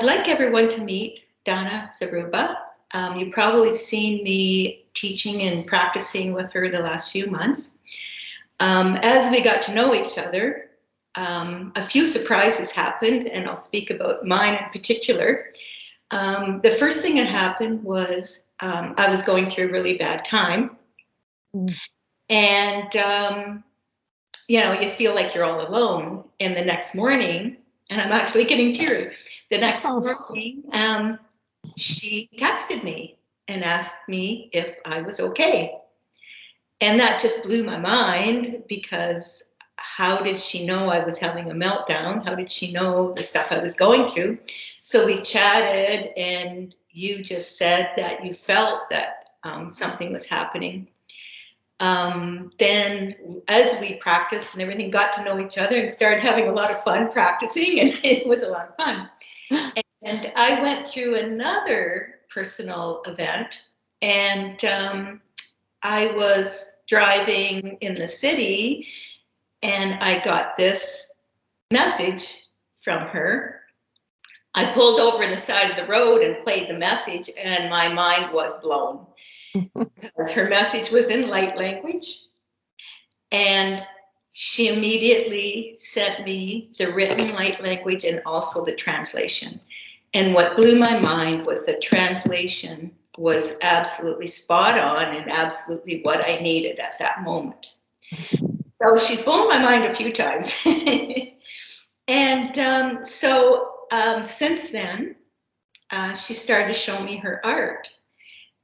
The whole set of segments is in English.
I'd like everyone to meet Donna Zaruba. You've probably seen me teaching and practicing with her the last few months. As we got to know each other, a few surprises happened, and I'll speak about mine in particular. The first thing that happened was I was going through a really bad time. And, you feel like you're all alone. And the next morning, and I'm actually getting teary, the next morning, she texted me and asked me if I was okay. And that just blew my mind, because how did she know I was having a meltdown? How did she know the stuff I was going through? So we chatted, and you just said that you felt that something was happening. Then as we practiced and everything, got to know each other and started having a lot of fun practicing, and it was a lot of fun. And I went through another personal event, and I was driving in the city, and I got this message from her. I pulled over on the side of the road and played the message, and my mind was blown. Because her message was in light language, and she immediately sent me the written light language and also the translation. And what blew my mind was the translation was absolutely spot on and absolutely what I needed at that moment. So she's blown my mind a few times. And so since then, she started to show me her art.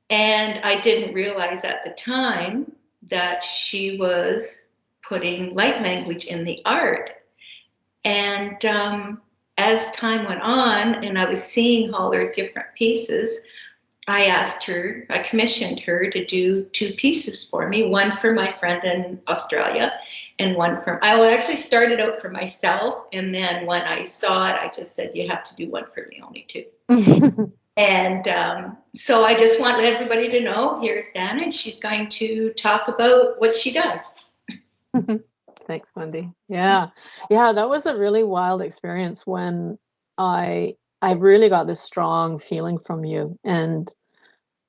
And I didn't realize at the time that she was putting light language in the art. And as time went on and I was seeing all her different pieces, I commissioned her to do 2 pieces for me, one for my friend in Australia and one I actually started out for myself. And then when I saw it, I just said, you have to do one for Leonie too. And so I just want everybody to know, here's Dana, and she's going to talk about what she does. Thanks, Wendy. Yeah, that was a really wild experience when I really got this strong feeling from you. And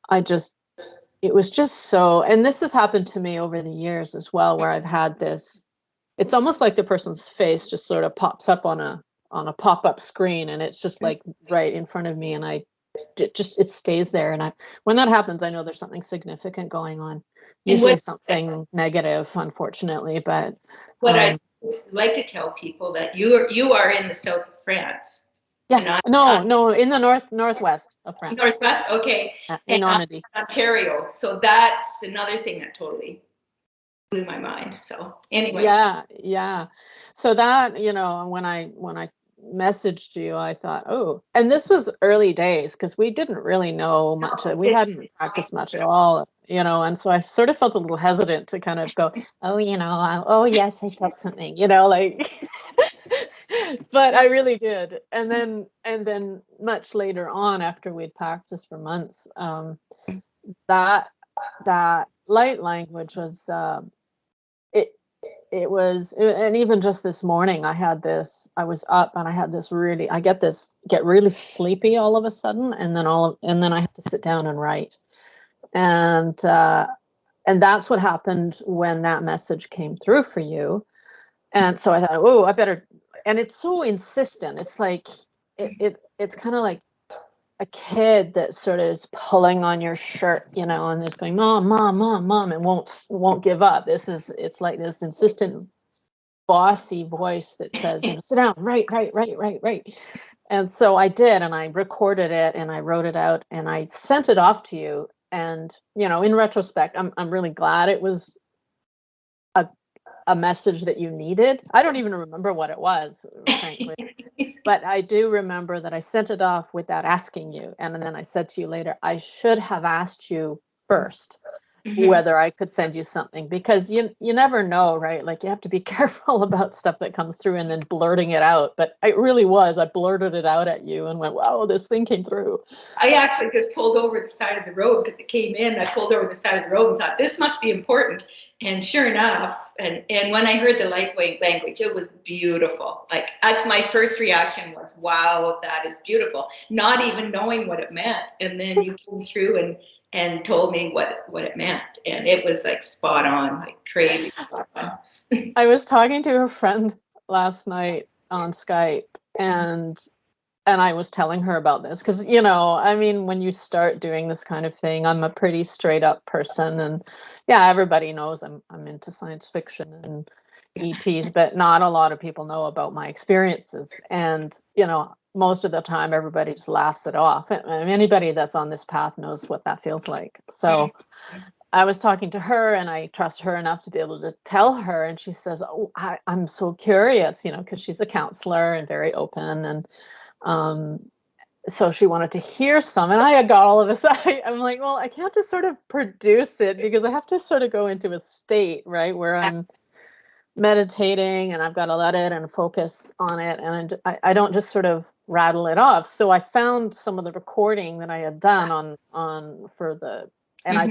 it was just so, and this has happened to me over the years as well, where I've had this, it's almost like the person's face just sort of pops up on a pop-up screen, and it's just like right in front of me, and it stays there. And when that happens, I know there's something significant going on, usually something negative, unfortunately. But what I like to tell people that you are in the south of France. Yeah, no, in the northwest of France. Northwest, okay. In Normandy, Ontario. So that's another thing that totally blew my mind. So anyway. Yeah. So that, when I messaged you, I thought, oh, and this was early days, because we didn't really know much. We hadn't practiced much at all, and so I sort of felt a little hesitant to kind of go, oh yes, I felt something, but I really did. And then much later on, after we'd practiced for months, that light language was, it was, and even just this morning, I was up and I had this get really sleepy all of a sudden, and then I have to sit down and write. And that's what happened when that message came through for you. And so I thought, oh, I better, and it's so insistent. It's like, it's kind of like a kid that sort of is pulling on your shirt, and is going, mom, mom, mom, mom, and won't give up. It's like this insistent, bossy voice that says, sit down, write. And so I did, and I recorded it, and I wrote it out, and I sent it off to you. And, in retrospect, I'm really glad it was a message that you needed. I don't even remember what it was, frankly. But I do remember that I sent it off without asking you. And then I said to you later, I should have asked you first whether I could send you something, because you never know, right? Like, you have to be careful about stuff that comes through and then blurting it out. But I blurted it out at you and went, wow, this thing came through. I actually just pulled over the side of the road because it came in. I pulled over the side of the road and thought, this must be important. And sure enough, and when I heard the light wave language, it was beautiful. Like that's my first reaction was, wow, that is beautiful. Not even knowing what it meant. And then you came through and told me what it meant. And it was like spot on, like crazy spot on. I was talking to a friend last night on Skype, and I was telling her about this because, I mean, when you start doing this kind of thing, I'm a pretty straight up person, and yeah, everybody knows I'm into science fiction and ETs, but not a lot of people know about my experiences. And, most of the time everybody just laughs it off. I mean, anybody that's on this path knows what that feels like. So I was talking to her, and I trust her enough to be able to tell her. And she says, "Oh, I'm so curious," because she's a counselor and very open. And so she wanted to hear some. And I had got all of this. I'm like, well, I can't just sort of produce it because I have to sort of go into a state, right, where I'm meditating and I've got to let it and focus on it. And I don't just sort of rattle it off. So I found some of the recording that I had done on for the, and I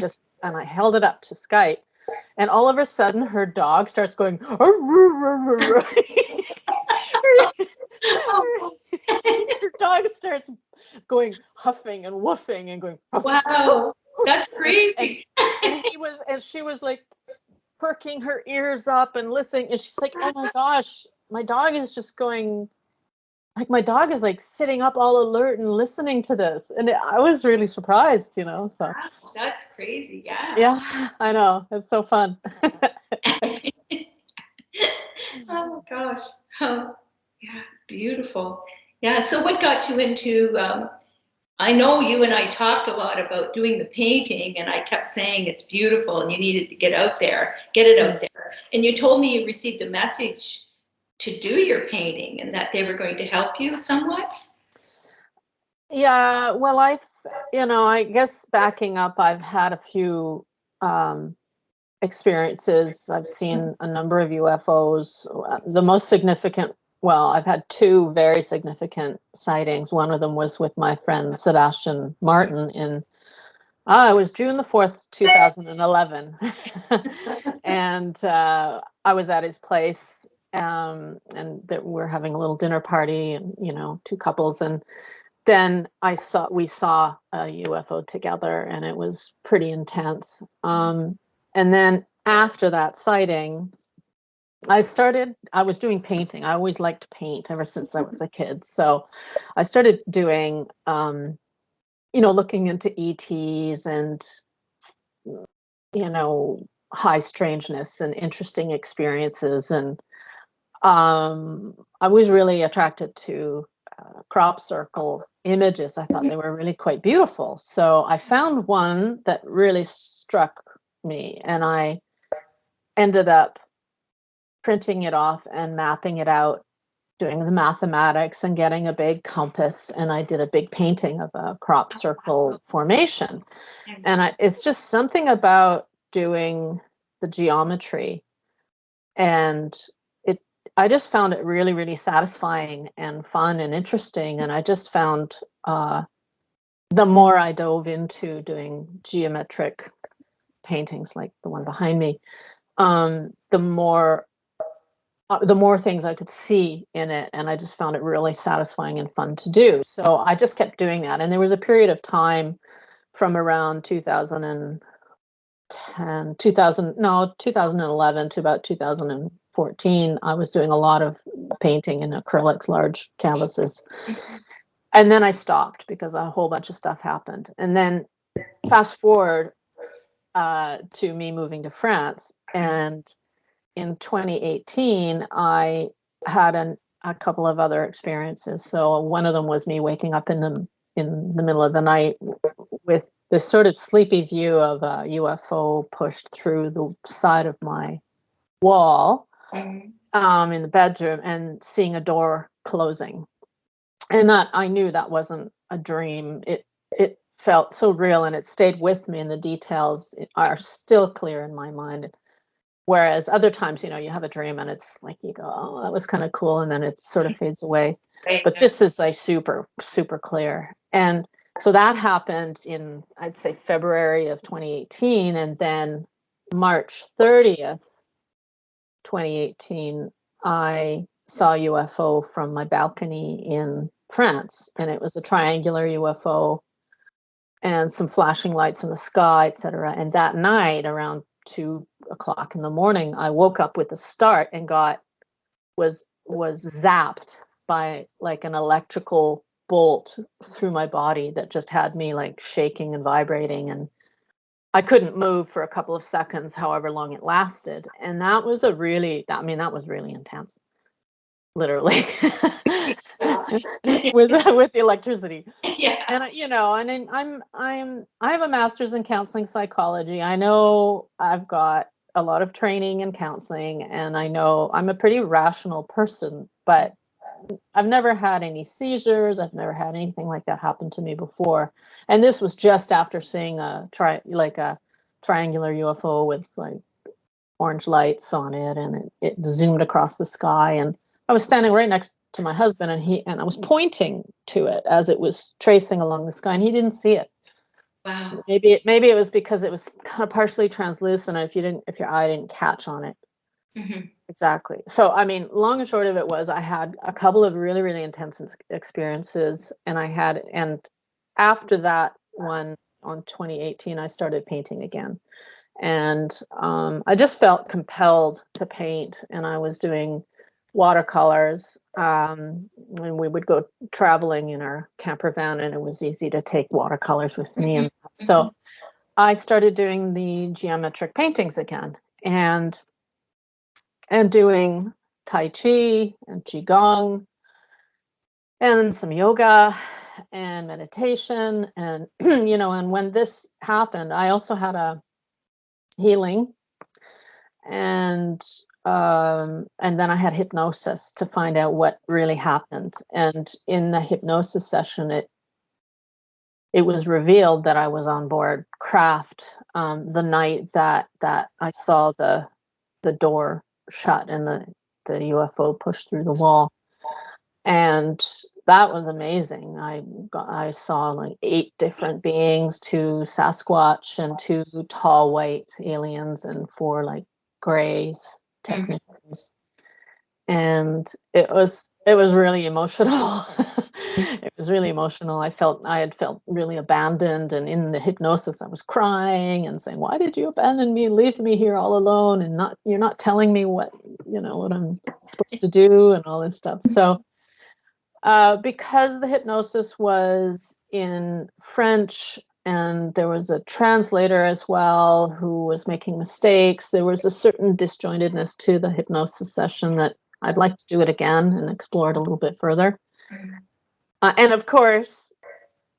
held it up to Skype, and all of a sudden her dog starts going, her dog starts going huffing and woofing and going, wow, that's crazy. And she was like perking her ears up and listening, and she's like, oh my gosh, my dog is just going, like, my dog is like sitting up all alert and listening to this. And I was really surprised, so. Wow, that's crazy. Yeah, I know. It's so fun. Oh gosh. Oh, yeah, it's beautiful. Yeah. So what got you into, I know you and I talked a lot about doing the painting, and I kept saying it's beautiful and you needed to get it out there. And you told me you received a message to do your painting and that they were going to help you somewhat. Yeah, well, I guess backing up, I've had a few experiences. I've seen a number of UFOs. The most significant, well, I've had two very significant sightings. One of them was with my friend Sebastian Martin it was June the 4th, 2011. And I was at his place, and we're having a little dinner party, and, two couples. And then we saw a UFO together, and it was pretty intense. And then after that sighting, I was doing painting. I always liked to paint ever since I was a kid. So I started doing, looking into ETs and, high strangeness and interesting experiences. And I was really attracted to crop circle images. I thought they were really quite beautiful. So I found one that really struck me, and I ended up printing it off and mapping it out, doing the mathematics and getting a big compass, and I did a big painting of a crop circle formation. And it's just something about doing the geometry, and I just found it really, really satisfying and fun and interesting. And I just found the more I dove into doing geometric paintings like the one behind me, the more things I could see in it, and I just found it really satisfying and fun to do. So I just kept doing that. And there was a period of time from around 2011 to about 2014, I was doing a lot of painting in acrylics, large canvases. And then I stopped because a whole bunch of stuff happened. And then fast forward to me moving to France, and in 2018, I had a couple of other experiences. So one of them was me waking up in the middle of the night with this sort of sleepy view of a UFO pushed through the side of my wall in the bedroom, and seeing a door closing. And that I knew that wasn't a dream. It felt so real, and it stayed with me, and the details are still clear in my mind. Whereas other times, you have a dream and it's like you go, oh, that was kind of cool, and then it sort of fades away. But this is like super, super clear. And so that happened in, I'd say, February of 2018. And then March 30th, 2018, I saw a UFO from my balcony in France, and it was a triangular UFO and some flashing lights in the sky, etc. And that night, around 2 o'clock in the morning, I woke up with a start and was zapped by like an electrical bolt through my body that just had me like shaking and vibrating, and I couldn't move for a couple of seconds, however long it lasted. And that was that was really intense, literally, with the electricity. Yeah. And I have a master's in counseling psychology. I know I've got a lot of training in counseling, and I know I'm a pretty rational person, but I've never had any seizures. I've never had anything like that happen to me before. And this was just after seeing a triangular UFO with like orange lights on it, and it zoomed across the sky. And I was standing right next to my husband, and I was pointing to it as it was tracing along the sky, and he didn't see it. Wow. Maybe it was because it was kind of partially translucent, and if your eye didn't catch on it. Mm-hmm. Exactly. So, I mean, long and short of it was I had a couple of really, really intense experiences, and after that one on 2018, I started painting again. And I just felt compelled to paint, and I was doing watercolors. And we would go traveling in our camper van, and it was easy to take watercolors with me. And so I started doing the geometric paintings again, and doing Tai Chi and Qigong and some yoga and meditation. And, and when this happened, I also had a healing, and then I had hypnosis to find out what really happened. And in the hypnosis session, it was revealed that I was on board craft the night that I saw the door shut and the UFO pushed through the wall. And that was amazing. I saw like 8 different beings, 2 Sasquatch and 2 tall white aliens, and 4 like grays technicians. And it was really emotional. It was really emotional. I had felt really abandoned, and in the hypnosis I was crying and saying, "Why did you abandon me, leave me here all alone, and you're not telling me what I'm supposed to do," and all this stuff. So because the hypnosis was in French and there was a translator as well who was making mistakes, there was a certain disjointedness to the hypnosis session that I'd like to do it again and explore it a little bit further. And of course,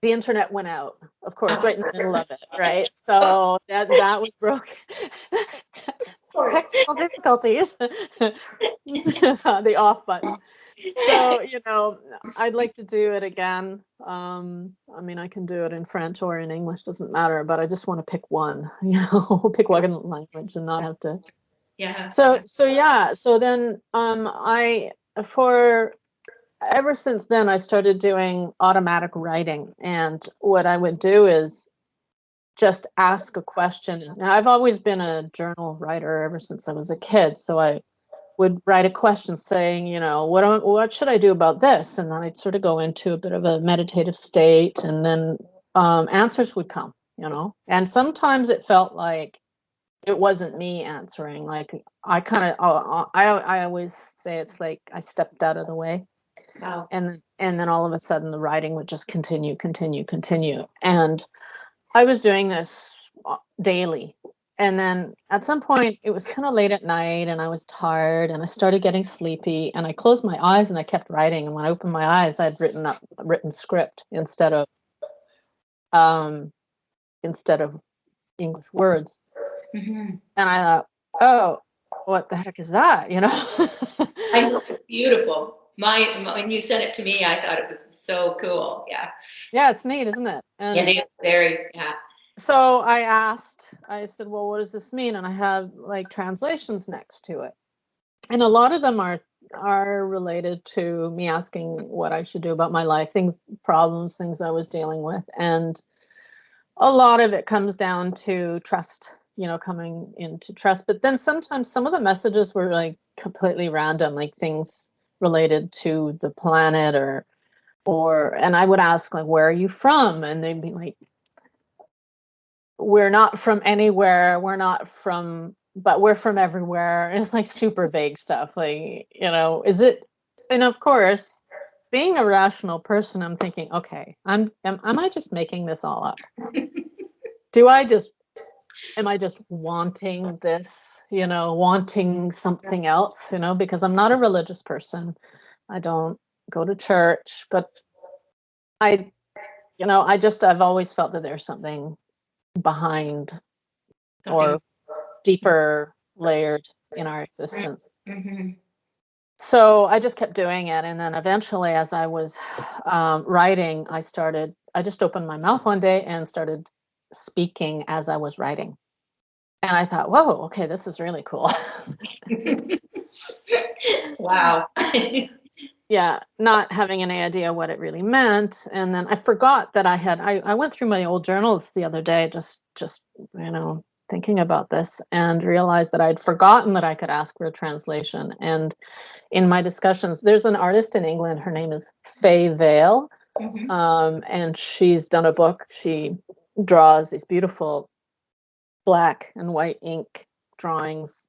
the internet went out, of course, right in the middle of it, right? So that was broken. Technical difficulties. The off button. So, I'd like to do it again. I mean, I can do it in French or in English, doesn't matter, but I just want to pick one, pick one language and not have to. Yeah. So then ever since then, I started doing automatic writing. And what I would do is just ask a question. Now, I've always been a journal writer ever since I was a kid. So I would write a question saying, what should I do about this? And then I'd sort of go into a bit of a meditative state, and then answers would come, and sometimes it felt like it wasn't me answering. Like I always say it's like I stepped out of the way. Wow. And then all of a sudden the writing would just continue. And I was doing this daily. And then at some point it was kind of late at night and I was tired and I started getting sleepy, and I closed my eyes and I kept writing. And when I opened my eyes, I'd written script instead of English words. Mm-hmm. And I thought, oh, what the heck is that? I know, it's beautiful. When you sent it to me, I thought it was so cool. Yeah. Yeah, it's neat, isn't it? And it is very, yeah. So I said, well, what does this mean? And I have like translations next to it. And a lot of them are related to me asking what I should do about my life, problems I was dealing with. And a lot of it comes down to trust coming into trust. But then sometimes some of the messages were like completely random, like things related to the planet and I would ask, like, where are you from? And they'd be like, we're not from anywhere. But we're from everywhere. It's like super vague stuff. Like, is it, and of course, being a rational person, I'm thinking, okay, am I just making this all up? Am I just wanting this, wanting something else, because I'm not a religious person. I don't go to church, but I've always felt that there's something behind or deeper layered in our existence. Mm-hmm. So I just kept doing it. And then eventually, as I was writing, I just opened my mouth one day and started speaking as I was writing. And I thought, whoa, okay, this is really cool. Wow. Yeah, not having any idea what it really meant. And then I forgot that I went through my old journals the other day, just thinking about this, and realized that I'd forgotten that I could ask for a translation. And in my discussions, there's an artist in England, her name is Faye Vale, and she's done a book. She draws these beautiful black and white ink drawings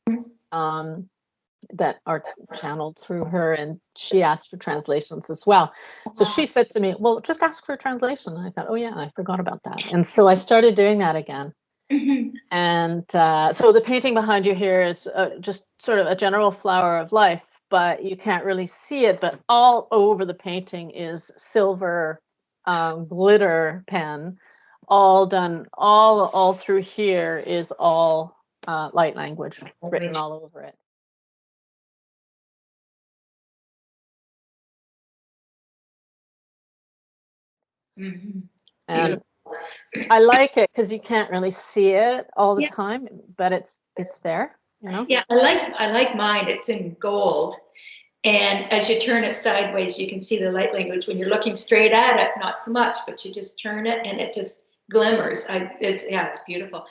that are channeled through her, and she asked for translations as well. So she said to me, well, just ask for a translation. And I thought, oh yeah, I forgot about that. And so I started doing that again. And so the painting behind you here is just sort of a general flower of life, but you can't really see it, but all over the painting is silver glitter pen, all done, all through here is all light language written all over it. And I like it because you can't really see it all the time, but it's there, Yeah, I like mine. It's in gold, and as you turn it sideways, you can see the light language. When you're looking straight at it, not so much, but you just turn it and it just glimmers. It's beautiful.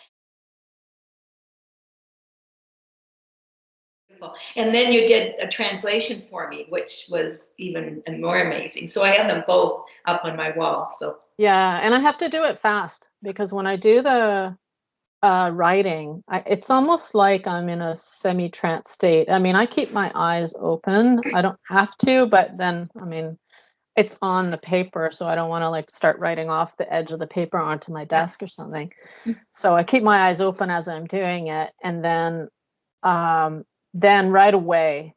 And then you did a translation for me, which was even more amazing. So I have them both up on my wall. So yeah, and I have to do it fast because when I do the writing, it's almost like I'm in a semi-trance state. I mean, I keep my eyes open. I don't have to, but then, I mean, it's on the paper, so I don't want to like start writing off the edge of the paper onto my desk or something. So I keep my eyes open as I'm doing it, and then right away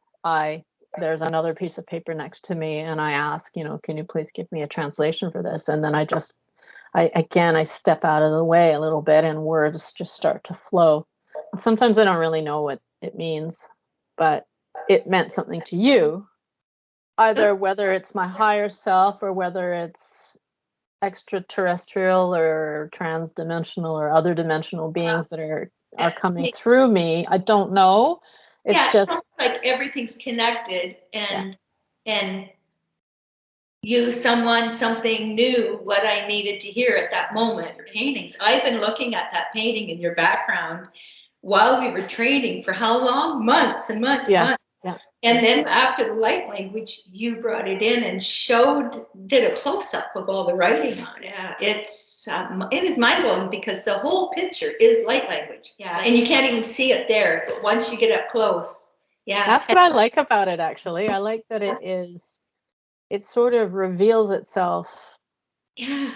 there's another piece of paper next to me, and I ask, can you please give me a translation for this? And then I step out of the way a little bit, and words just start to flow. And sometimes I don't really know what it means, but it meant something to you, either whether it's my higher self or whether it's extraterrestrial or transdimensional or other dimensional beings that are coming through me. I don't know. It's just like everything's connected, and something knew what I needed to hear at that moment. Paintings. I've been looking at that painting in your background while we were training for how long? Months and months. Yeah. And then after the light language, you brought it in and did a close-up of all the writing on it. Yeah, it is mind-blowing because the whole picture is light language. Yeah, and you can't even see it there, but once you get up close, yeah. That's what I like about it, actually. I like that it sort of reveals itself. Yeah.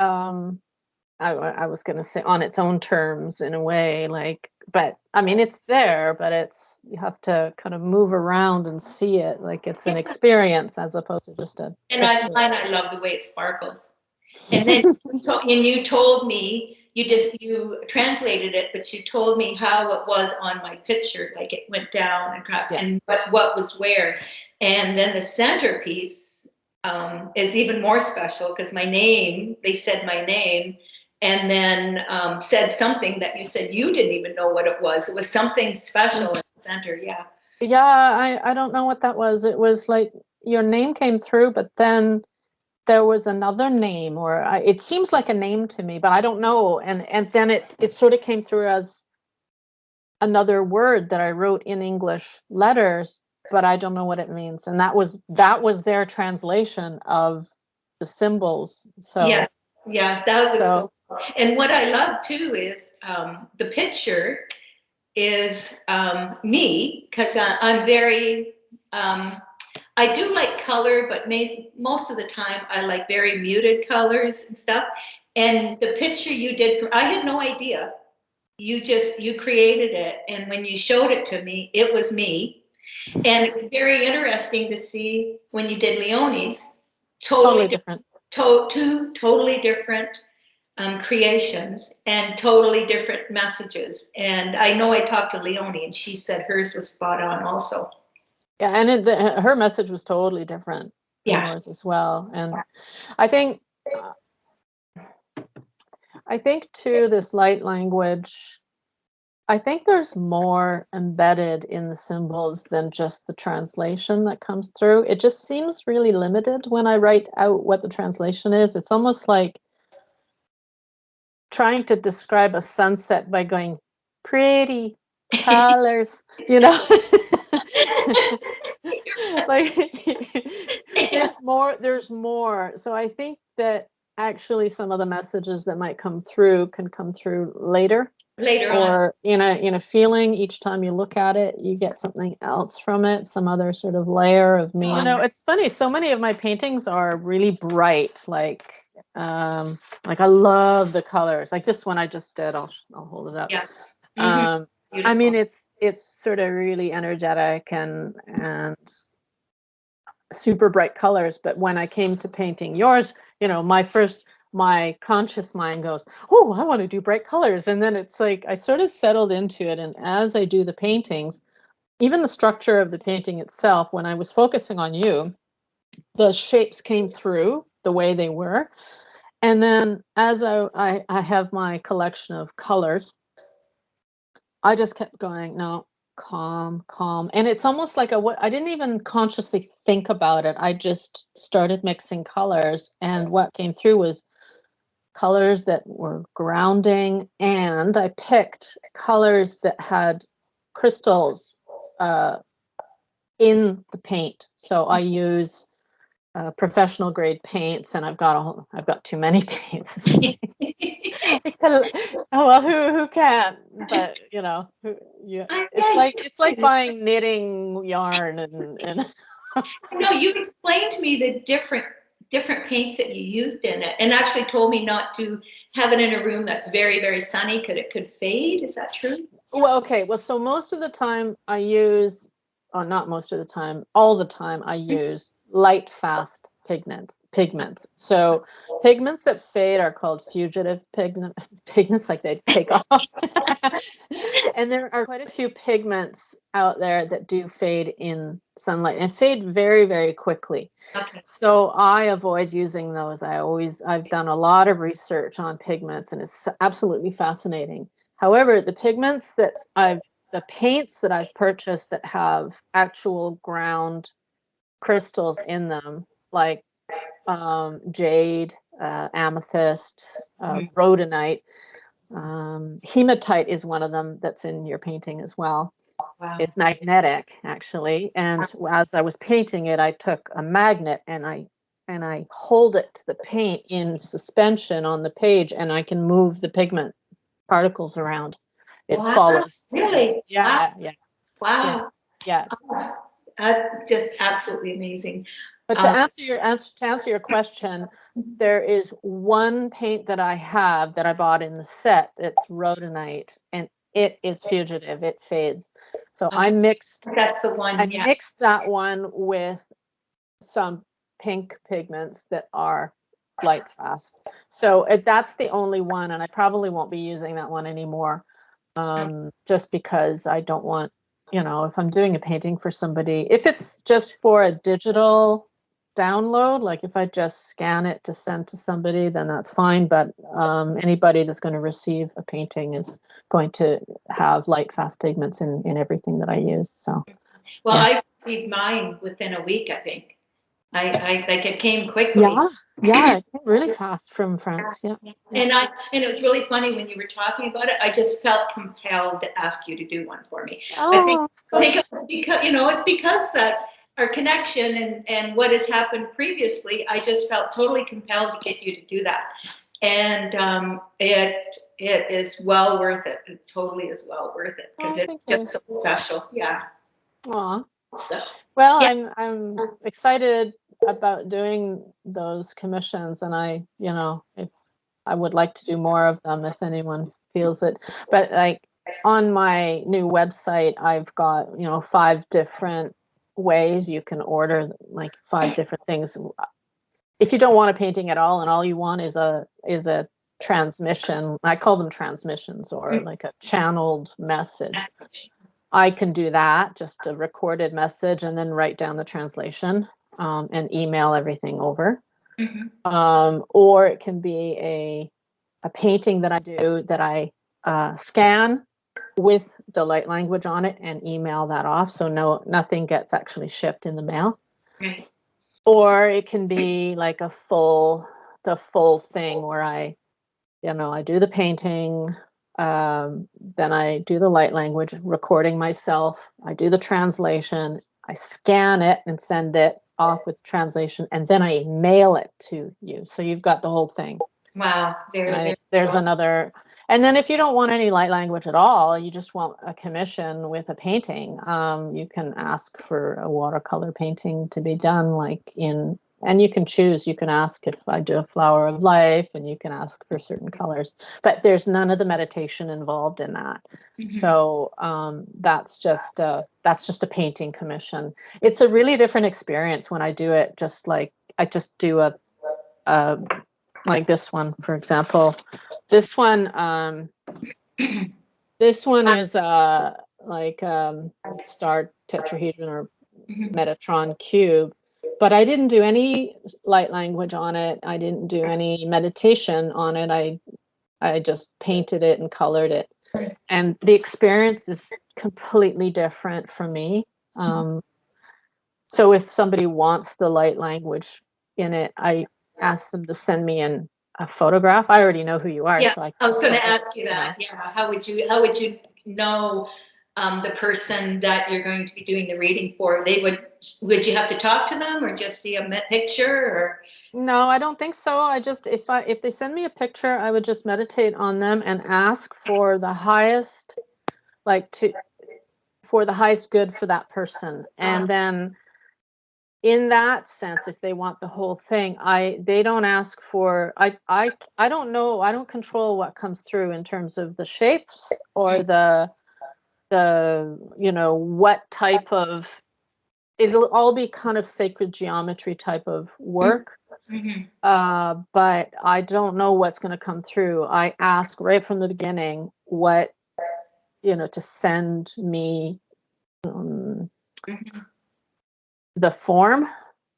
I was going to say on its own terms in a way, like, but I mean, it's there, but you have to kind of move around and see it like it's an experience as opposed to just a. And I love the way it sparkles. And then you told me, you translated it, but you told me how it was on my picture, like it went down and across, and what was where. And then the centerpiece is even more special because they said my name, and then said something that you said you didn't even know what it was. It was something special in the center. Yeah. Yeah, I don't know what that was. It was like your name came through, but then there was another name, or it seems like a name to me, but I don't know. And then it sort of came through as another word that I wrote in English letters, but I don't know what it means. And that was their translation of the symbols. So Yeah, yeah, that was so so cool. And what I love too is the picture is me, because I'm very I do like color, but most of the time I like very muted colors and stuff. And the picture you did for, I had no idea. You created it, and when you showed it to me, it was me. And it's very interesting to see when you did Leonie's, totally different. two totally different creations and totally different messages. And I know I talked to Leonie, and she said hers was spot on also. Yeah, and her message was totally different than Yeah. yours as well. And I think too, this light language, I think there's more embedded in the symbols than just the translation that comes through. It just seems really limited when I write out what the translation is. It's almost like trying to describe a sunset by going pretty colors, you know. Like there's more. So I think that actually some of the messages that might come through can come through later On. or in a feeling. Each time you look at it, you get something else from it, some other sort of layer of meaning. You know, it's funny, so many of my paintings are really bright, like I love the colors. Like this one I just did, I'll hold it up. Yeah. Mm-hmm. I mean, it's sort of really energetic and super bright colors. But when I came to painting yours, you know, my conscious mind goes, oh, I want to do bright colors. And then it's like I sort of settled into it. And as I do the paintings, even the structure of the painting itself, when I was focusing on you, the shapes came through the way they were. And then as I have my collection of colors, I just kept going, no, calm. And it's almost like I didn't even consciously think about it. I just started mixing colors. And what came through was colors that were grounding. And I picked colors that had crystals in the paint. So I use professional grade paints, and I've got too many paints. Oh well, who can? But you know, it's like buying knitting yarn and. No, you explained to me the different paints that you used in it, and actually told me not to have it in a room that's very, very sunny because it could fade. Is that true? Well, okay. Well, so most of the time I use, or not most of the time, all the time I use light, fast pigments. So pigments that fade are called fugitive pigments, like they take off. And there are quite a few pigments out there that do fade in sunlight and fade very, very quickly. Okay. So I avoid using those. I've done a lot of research on pigments, and it's absolutely fascinating. However, the paints that I've purchased that have actual ground crystals in them, like jade, amethyst, rhodonite, hematite is one of them that's in your painting as well. Wow. It's magnetic, actually. And as I was painting it, I took a magnet and I hold it to the paint in suspension on the page, and I can move the pigment particles around. It follows. Really? Yeah. Wow. Yeah. That's just absolutely amazing. But to answer your question, there is one paint that I have that I bought in the set. It's rhodonite, and it is fugitive. It fades. So I mixed. That's the one. I mixed that one with some pink pigments that are light fast. So that's the only one, and I probably won't be using that one anymore, just because I don't want, you know, if I'm doing a painting for somebody, if it's just for a digital download, like if I just scan it to send to somebody, then that's fine. But anybody that's going to receive a painting is going to have light, fast pigments in everything that I use. So, well, yeah. I received mine within a week, I think. I like it came quickly. Yeah, it came really fast from France. Yeah. And it was really funny when you were talking about it. I just felt compelled to ask you to do one for me. I think it was because it's because that our connection and what has happened previously. I just felt totally compelled to get you to do that, and it is well worth it. It totally is well worth it because it's just so special. Yeah. Aw. So. Well, yeah. I'm excited about doing those commissions, and if I would like to do more of them if anyone feels it. But like on my new website, I've got 5 different ways you can order, like 5 different things. If you don't want a painting at all and all you want is a transmission, I call them transmissions, or like a channeled message, I can do that, just a recorded message, and then write down the translation and email everything over. Or it can be a painting that I do that I scan with the light language on it and email that off, so nothing gets actually shipped in the mail. Right. Or it can be like the full thing where I do the painting, then I do the light language, recording myself, I do the translation, I scan it and send it off with translation, and then I mail it to you. So you've got the whole thing. Wow. Very there's cool. Another. And then if you don't want any light language at all, you just want a commission with a painting, you can ask for a watercolor painting to be done and you can choose. You can ask if I do a flower of life, and you can ask for certain colors, but there's none of the meditation involved in that. So that's just a painting commission. It's a really different experience when I do it. Just like I just do a like this one, for example. This one is like star tetrahedron or Metatron cube. But I didn't do any light language on it. I didn't do any meditation on it. I just painted it and colored it. And the experience is completely different for me. So if somebody wants the light language in it, I ask them to send me a photograph. I already know who you are. Yeah, so I was going to ask you that. Yeah. How would you know the person that you're going to be doing the reading for? Would you have to talk to them or just see a picture? Or no, I don't think so. I just if they send me a picture, I would just meditate on them and ask for the highest, for the highest good for that person. And then in that sense, if they want the whole thing, they don't ask for, I don't know, I don't control what comes through in terms of the shapes or the what type of, it'll all be kind of sacred geometry type of work. But I don't know what's going to come through. I ask right from the beginning what, to send me the form,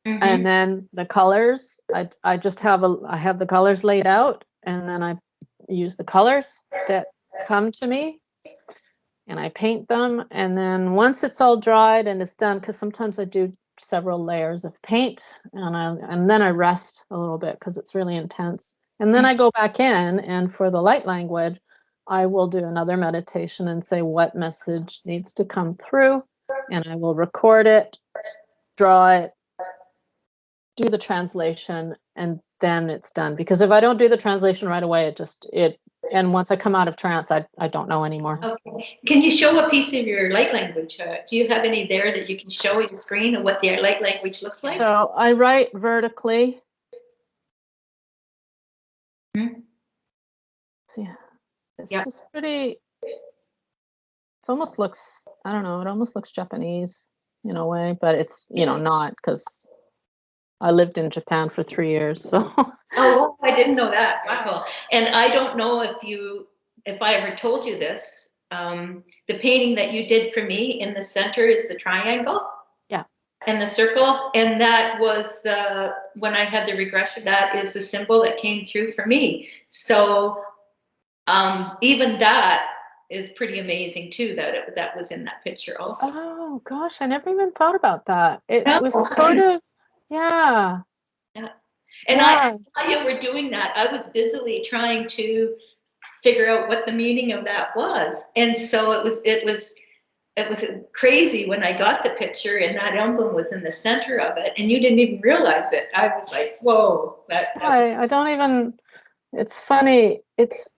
and then the colors. I just have the colors laid out, and then I use the colors that come to me, and I paint them. And then once it's all dried and it's done, because sometimes I do several layers of paint, and then I rest a little bit because it's really intense. And then I go back in, and for the light language, I will do another meditation and say what message needs to come through, and I will record it, draw it, do the translation, and then it's done. Because if I don't do the translation right away, and once I come out of trance, I don't know anymore. Okay. Can you show a piece of your light language? Do you have any there that you can show your screen of what the light language looks like? So I write vertically. See, it's just pretty. It almost looks, I don't know, it almost looks Japanese in a way, but it's, not, because I lived in Japan for 3 years, so. Oh, I didn't know that. Wow. And I don't know if I ever told you this. The painting that you did for me in the center is the triangle. Yeah. And the circle. And that was when I had the regression, that is the symbol that came through for me. So even that is pretty amazing too, that was in that picture also. Oh gosh, I never even thought about that. It was sort of, Yeah. Yeah. And while you were doing that, I was busily trying to figure out what the meaning of that was. And so it was crazy when I got the picture and that emblem was in the center of it and you didn't even realize it. I was like, whoa, I don't even, it's funny. It's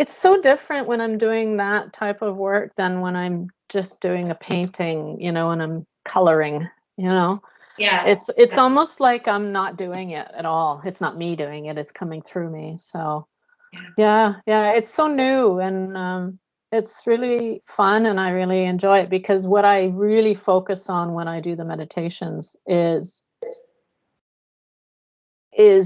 so different when I'm doing that type of work than when I'm just doing a painting, you know, and I'm coloring, you know. Yeah. It's almost like I'm not doing it at all. It's not me doing it, it's coming through me. So yeah, it's so new, and it's really fun, and I really enjoy it, because what I really focus on when I do the meditations is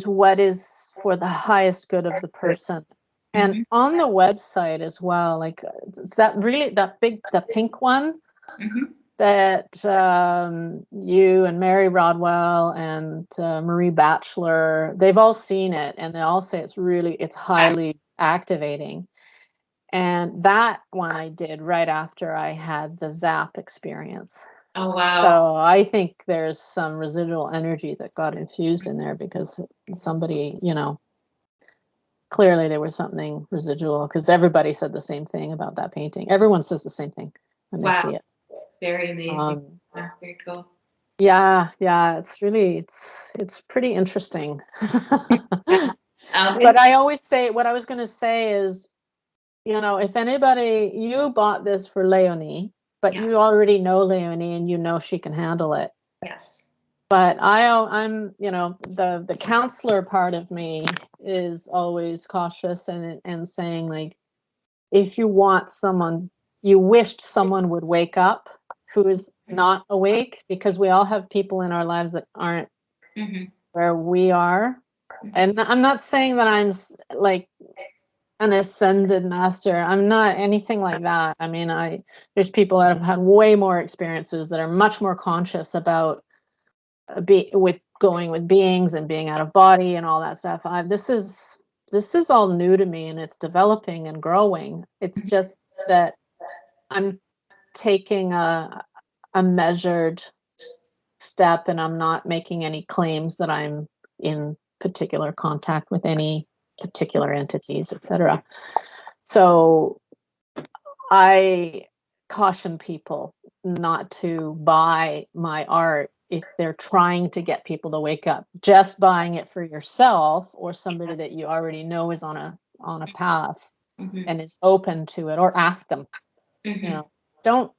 what is for the highest good of the person. And on the website as well, like, it's that pink one that you and Mary Rodwell and Marie Batchelor, they've all seen it, and they all say it's highly activating. And that one I did right after I had the zap experience. Oh, wow. So I think there's some residual energy that got infused in there, because somebody, you know, clearly there was something residual, because everybody said the same thing about that painting. Everyone says the same thing when they see it. Very amazing. Very cool. Yeah, it's pretty interesting. But I always say, what I was going to say is, you know, if anybody, you bought this for Leonie, but you already know Leonie and you know she can handle it. Yes. But I'm, you know, the counselor part of me is always cautious and saying, like, if you wished someone would wake up who is not awake, because we all have people in our lives that aren't where we are. And I'm not saying that I'm like an ascended master. I'm not anything like that. I mean, there's people that have had way more experiences that are much more conscious about going with beings and being out of body and all that stuff. This is all new to me, and it's developing and growing. It's just that I'm taking a measured step, and I'm not making any claims that I'm in particular contact with any particular entities, etc. So I caution people not to buy my art if they're trying to get people to wake up. Just buying it for yourself or somebody that you already know is on a path and is open to it, or ask them. You know, don't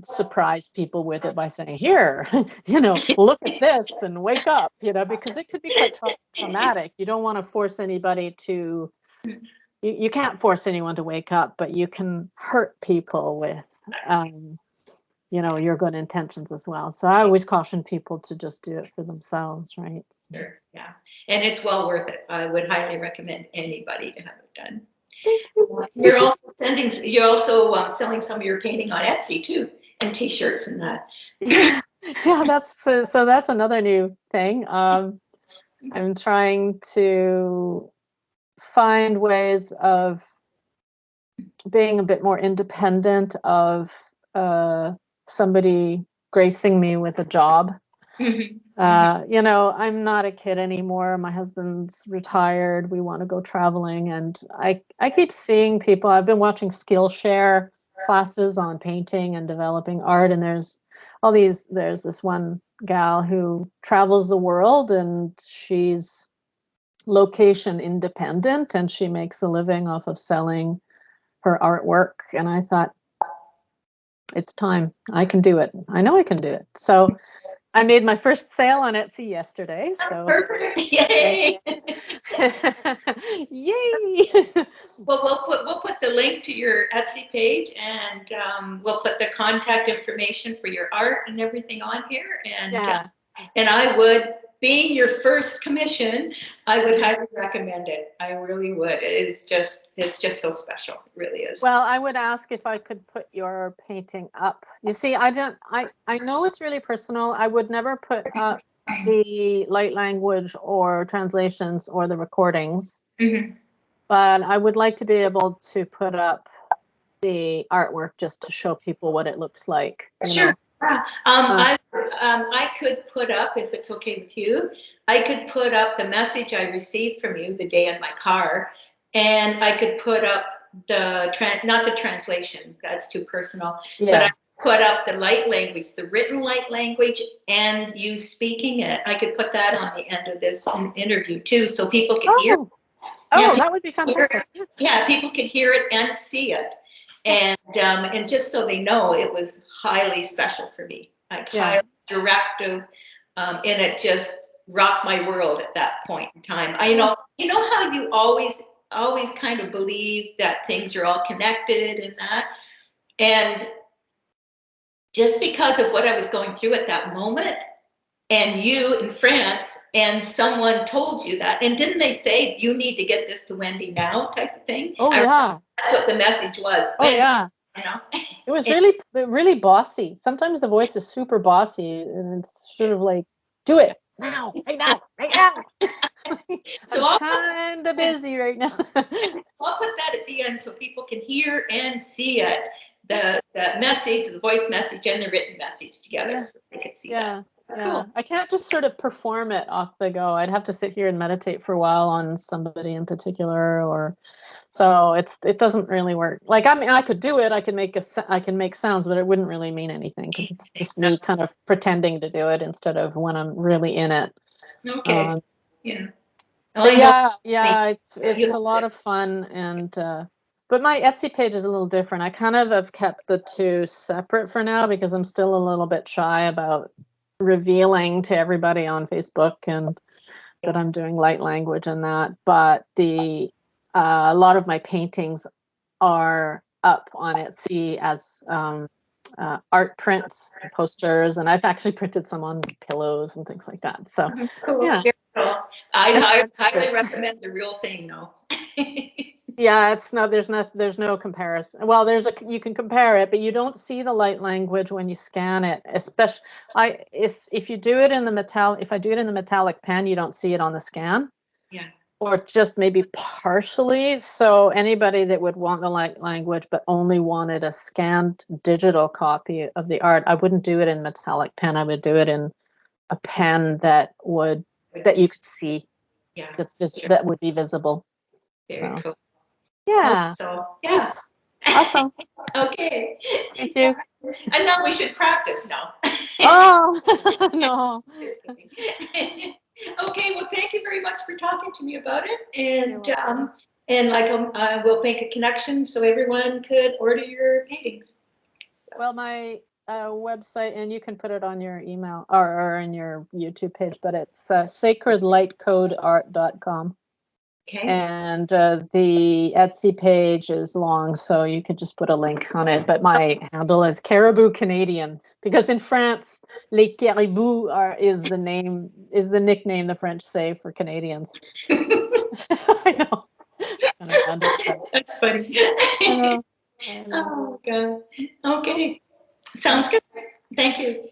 surprise people with it by saying, here, you know, look at this and wake up, you know, because it could be quite traumatic. You don't want to force anybody to, you can't force anyone to wake up, but you can hurt people with, you know, your good intentions as well. So I always caution people to just do it for themselves, right? Sure. Yeah. And it's well worth it. I would highly recommend anybody to have it done. You're also selling some of your painting on Etsy too, and T-shirts and that. Yeah, that's another new thing. I'm trying to find ways of being a bit more independent of somebody gracing me with a job. You know, I'm not a kid anymore. My husband's retired. We want to go traveling, and I keep seeing people. I've been watching Skillshare classes on painting and developing art, and there's this one gal who travels the world, and she's location independent, and she makes a living off of selling her artwork. And I thought, it's time. I can do it. I know I can do it. So I made my first sale on Etsy yesterday. So yay! Yay! Well, we'll put the link to your Etsy page, and we'll put the contact information for your art and everything on here. And I would, being your first commission, I would highly recommend it. I really would. It's just so special. It really is. Well, I would ask if I could put your painting up. You see, I know it's really personal. I would never put up the light language or translations or the recordings. But I would like to be able to put up the artwork just to show people what it looks like. Sure. I could put up, if it's okay with you, I could put up the message I received from you the day in my car, and I could put up not the translation, that's too personal, but I put up the light language, the written light language, and you speaking it. I could put that on the end of this interview too, so people can hear. Oh, that would be fantastic. Yeah, people can hear it and see it, and just so they know, it was highly special for me, like highly directive, and it just rocked my world at that point in time. You know how you always kind of believe that things are all connected and that, and just because of what I was going through at that moment, and you in France, and someone told you that, and didn't they say you need to get this to Wendy now, type of thing? Oh yeah, that's what the message was. Oh yeah, you know, it was really bossy. Sometimes the voice is super bossy, and it's sort of like, do it now, right now, right now. So I'm kind of busy right now. I'll put that at the end so people can hear and see it, the message, the voice message, and the written message together, so they can see that. Yeah. Cool. I can't just sort of perform it off the go. I'd have to sit here and meditate for a while on somebody in particular, or so it doesn't really work. Like, I mean, I could do it. I can make sounds, but it wouldn't really mean anything because it's just me kind of pretending to do it instead of when I'm really in it. Okay. Yeah. But it's a lot of fun, and but my Etsy page is a little different. I kind of have kept the two separate for now because I'm still a little bit shy about revealing to everybody on Facebook and that I'm doing light language and that. But a lot of my paintings are up on Etsy as art prints, posters, and I've actually printed some on pillows and things like that. So cool. Yeah, cool. I highly recommend the real thing, though. Yeah, there's no comparison. Well, you can compare it, but you don't see the light language when you scan it. Especially, if you do it in the if I do it in the metallic pen, you don't see it on the scan. Yeah. Or just maybe partially. So anybody that would want the light language but only wanted a scanned digital copy of the art, I wouldn't do it in metallic pen. I would do it in a pen that you could see. Yeah. That would be visible. Very cool. Yeah. So, yeah. Awesome. Okay. Thank you. And now we should practice now. Oh, no. Okay, well, thank you very much for talking to me about it. And we'll make a connection so everyone could order your paintings. So. Well, my website, and you can put it on your email or in your YouTube page, but it's sacredlightcodeart.com. Okay. And the Etsy page is long, so you could just put a link on it. But my handle is Caribou Canadian, because in France, Les Caribous is the nickname the French say for Canadians. I know. That's funny. I know. Oh, God. Okay. Sounds good. Thank you.